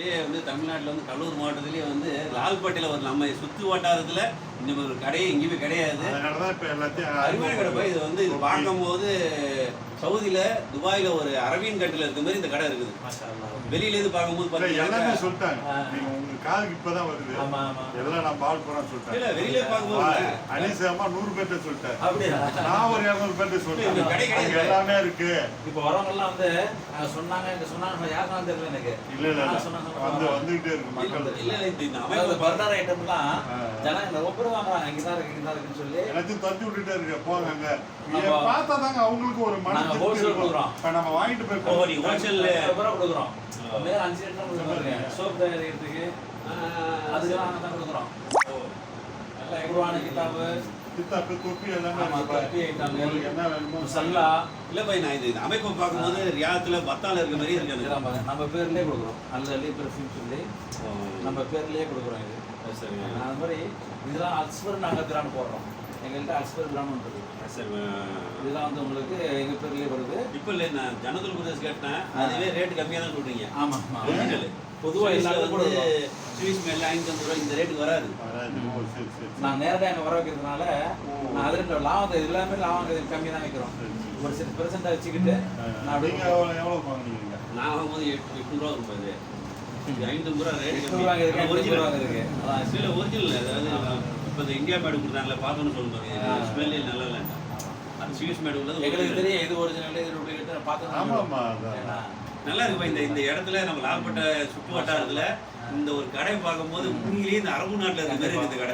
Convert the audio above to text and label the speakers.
Speaker 1: அப்படியே வந்து தமிழ்நாட்டில் வந்து கடலூர் மாவட்டத்திலேயே வந்து லால்பேட்டையில் ஒரு நம்ம சுற்று வட்டாரத்தில் இந்த ஒரு கடையே எங்கேயுமே கிடையாது. அருமையான கடை. இது வந்து இது பார்க்கும்போது சவுதியில் துபாயில் ஒரு அரபியன் கட்டில் இருக்க மாதிரி இந்த கடை இருக்குது. வெளியிலேருந்து பார்க்கும்போது
Speaker 2: எல்லாமே சொல்லிட்டாங்க, உங்க காலுக்கு இப்பதான் வருது எல்லாம் நான் பால் போறேன்னு சொல்லிட்டேன்.
Speaker 1: இல்லை வெளியிலே பார்க்கும்போது
Speaker 2: அனிசமா 100 பேர்ட்ட சொல்லிட்டேன், நான் ஒரு 200 பேர்ட்ட சொல்லிட்டேன்.
Speaker 1: கடை கிடையாது,
Speaker 2: எல்லாமே இருக்கு.
Speaker 3: இப்போ வரவங்க எல்லாம் வந்து சொன்னாங்க யாருக்கும் தெரியல எனக்கு.
Speaker 2: இல்ல இல்ல வந்து வந்துகிட்டே இருக்கு மக்கள்.
Speaker 1: இல்ல இந்த
Speaker 3: அமைப்பு பர்னர் ஐட்டம்லாம் ஜனங்க ரொம்ப பேர் வாங்குறாங்க. இங்கதான் இருக்குன்னு சொல்லி
Speaker 2: எல்லாத்தையும் தட்டி விட்டுட்டே இருக்கு. போங்க அங்க பார்த்தா தாங்க அவங்களுக்கு ஒரு மன
Speaker 3: ஹோல்சேல் கொடுக்குறோம்.
Speaker 2: நம்ம வாங்கிட்டு போய்
Speaker 1: ஹோல்சேல்
Speaker 3: கொடுக்குறோம். மேல 5 லிட்டர் கொடுக்குறாங்க. சோப் தயாரிக்கிறதுக்கு அதுக்கெல்லாம் நாங்கள் தான் கொடுக்குறோம். குர்ஆன் கிதாபு
Speaker 2: கிதாபு தொப்பி எல்லாமே
Speaker 3: என்ன வேணுமோ சல்லா.
Speaker 1: இல்லை பை நான் இது அமைப்பை பார்க்கும்போது ரியாத்தில் பத்தால இருக்க மாதிரி இருக்கு.
Speaker 3: நம்ம பேர்லேயே கொடுக்குறோம். அல்லி பெர்ஃப்யூம் சொல்லி நம்ம பேர்லேயே கொடுக்குறோம். இது
Speaker 1: சரி,
Speaker 3: அது மாதிரி இதெல்லாம் அல்ஸ்பர் நாங்கள் கிராம் போடுறோம். எங்கள்கிட்ட அல்ஸ்பர் கிராம் இருக்குது.
Speaker 1: சரி,
Speaker 3: இதெல்லாம் வந்து உங்களுக்கு எங்கள் பேர்லேயே வருது.
Speaker 1: இப்போ இல்லை நான் ஜனதல் பிரதேஷ் கேட்டேன், அதுவே ரேட்டு கம்மியாக தான் சொல்கிறீங்க.
Speaker 3: ஆமாம்
Speaker 1: ஒரிஜினல்
Speaker 3: பொதுவாக எல்லாரும் கூட
Speaker 1: ஸ்வீஸ் மேலே 550 ரூபா இந்த ரேட்டுக்கு வராது.
Speaker 3: நான் நேரடியாக அங்கே வர வைக்கிறதுனால நான் அதில் லாபம் எல்லாமே லாபம் கம்மி தான் வைக்கிறோம். ஒரு 6% வச்சுக்கிட்டு நான்
Speaker 2: எவ்வளோ வாங்குறீங்க?
Speaker 1: நான் வாங்கும்போது 800 ரூபா இருக்கும். இது 550 ரூபா ரேட்டு
Speaker 3: ஒரிஜினல்
Speaker 1: இருக்கு. அதான் ஒரிஜினல். அதாவது இப்போ இந்த இந்தியா மேடு கொடுத்தாங்களே பார்த்தோன்னு சொல்லுவாங்க, ஸ்மெல் நல்லா இல்லை. அது ஸ்வீஸ் மேடு உள்ளது
Speaker 3: எங்களுக்கு தெரியும் எது ஒரிஜினல் இது டூப்ளிகேட் பார்த்து
Speaker 1: நல்லா இருக்குப்பா. இந்த இடத்துல நம்ம லால்பேட்டை சுற்று வட்டாரத்தில் இந்த ஒரு கடை பார்க்கும்போது உண்மையிலேயே இந்த அரபு நாட்டில் இருக்க மாதிரி இருக்குது கடை.